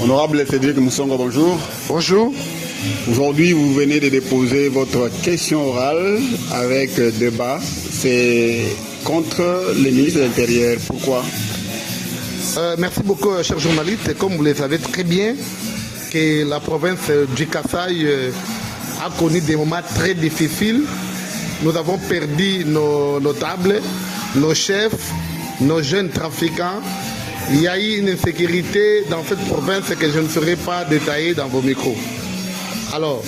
Honorable Cédric Moussongo, bonjour. Bonjour. Aujourd'hui, vous venez de déposer votre question orale avec débat. C'est contre le ministre de l'Intérieur. Pourquoi? Merci beaucoup, cher journaliste. Comme vous le savez très bien, que la province du Kasaï a connu des moments très difficiles. Nous avons perdu nos notables, nos chefs, nos jeunes trafiquants. Il y a eu une insécurité dans cette province que je ne saurais pas détailler dans vos micros. Alors,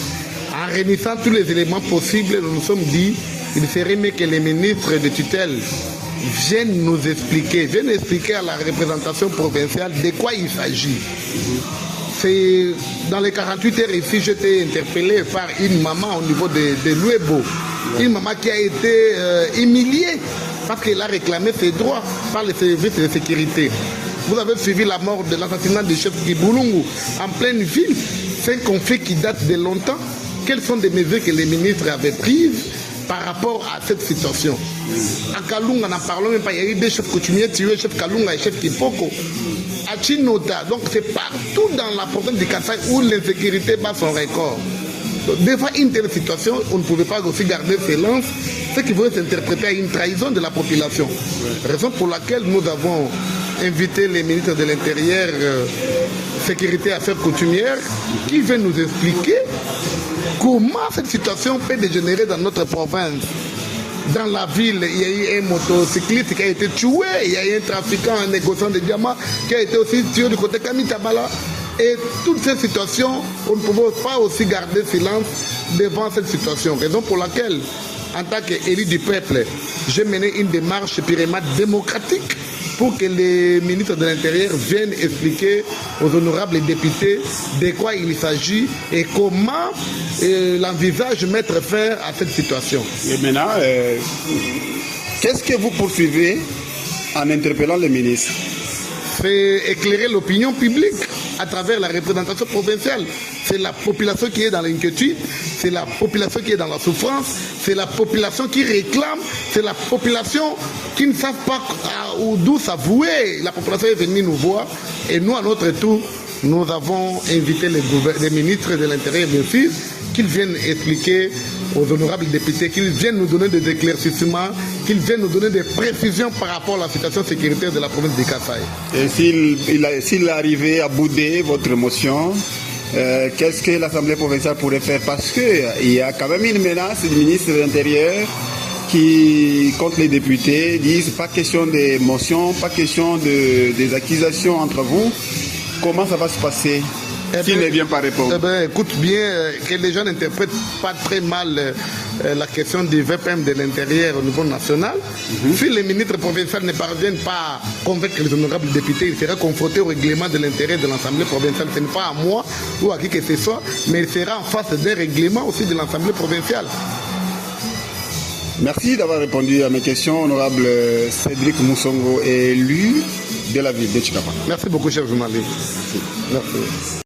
en réunissant tous les éléments possibles, nous nous sommes dit qu'il serait mieux que les ministres de tutelle viennent nous expliquer, viennent expliquer à la représentation provinciale de quoi il s'agit. C'est dans les 48 heures ici, j'étais interpellé par une maman au niveau de Louébo, une maman qui a été humiliée parce qu'elle a réclamé ses droits par les services de sécurité. Vous avez suivi la mort de l'assassinat du chef Kibulungu en pleine ville. C'est un conflit qui date de longtemps. Quelles sont les mesures que les ministres avaient prises par rapport à cette situation? À Kalunga, n'en parlons même pas. Il y a eu des chefs coutumiers tués, chef Kalunga et chef Kipoko. À Chinota, donc c'est partout dans la province du Kasaï où l'insécurité bat son record. Donc, des fois, une telle situation, on ne pouvait pas aussi garder silence, ce qui pourrait s'interpréter à une trahison de la population. Raison pour laquelle nous avons invité les ministres de l'Intérieur, Sécurité et Affaires coutumières, qui viennent nous expliquer comment cette situation peut dégénérer dans notre province. Dans la ville, il y a eu un motocycliste qui a été tué, il y a eu un trafiquant, un négociant de diamants qui a été aussi tué du côté Kamitabala. Et toutes ces situations, on ne pouvait pas aussi garder silence devant cette situation. Raison pour laquelle, en tant qu'élu du peuple, j'ai mené une démarche purement démocratique pour que les ministres de l'Intérieur viennent expliquer aux honorables députés de quoi il s'agit et comment l'envisage mettre fin à cette situation. Et maintenant, qu'est-ce que vous poursuivez en interpellant les ministres? C'est éclairer l'opinion publique à travers la représentation provinciale. C'est la population qui est dans l'inquiétude, c'est la population qui est dans la souffrance, c'est la population qui réclame, c'est la population qui ne savent pas d'où s'avouer. La population est venue nous voir et nous, à notre tour, nous avons invité les ministres de l'Intérieur, bien sûr, qu'ils viennent expliquer aux honorables députés, qu'ils viennent nous donner des éclaircissements, qu'ils viennent nous donner des précisions par rapport à la situation sécuritaire de la province de Kasaï. Et s'il arrivait à bouder votre motion, qu'est-ce que l'Assemblée provinciale pourrait faire? Parce qu'il y a quand même une menace du ministre de l'Intérieur qui, contre les députés, disent pas question de motion, pas question des accusations entre vous. Comment ça va se passer s'il ne vient pas répondre? Écoute bien, que les gens n'interprètent pas très mal la question du VPM de l'Intérieur au niveau national. Si les ministres provinciaux ne parviennent pas à convaincre les honorables députés, ils seraient confrontés au règlement de l'intérêt de l'Assemblée provinciale. Ce n'est pas à moi ou à qui que ce soit, mais il sera en face d'un règlement aussi de l'Assemblée provinciale. Merci d'avoir répondu à mes questions, honorable Cédric Moussongo, élu de la ville de Tchikapa. Merci beaucoup, cher journaliste. Merci.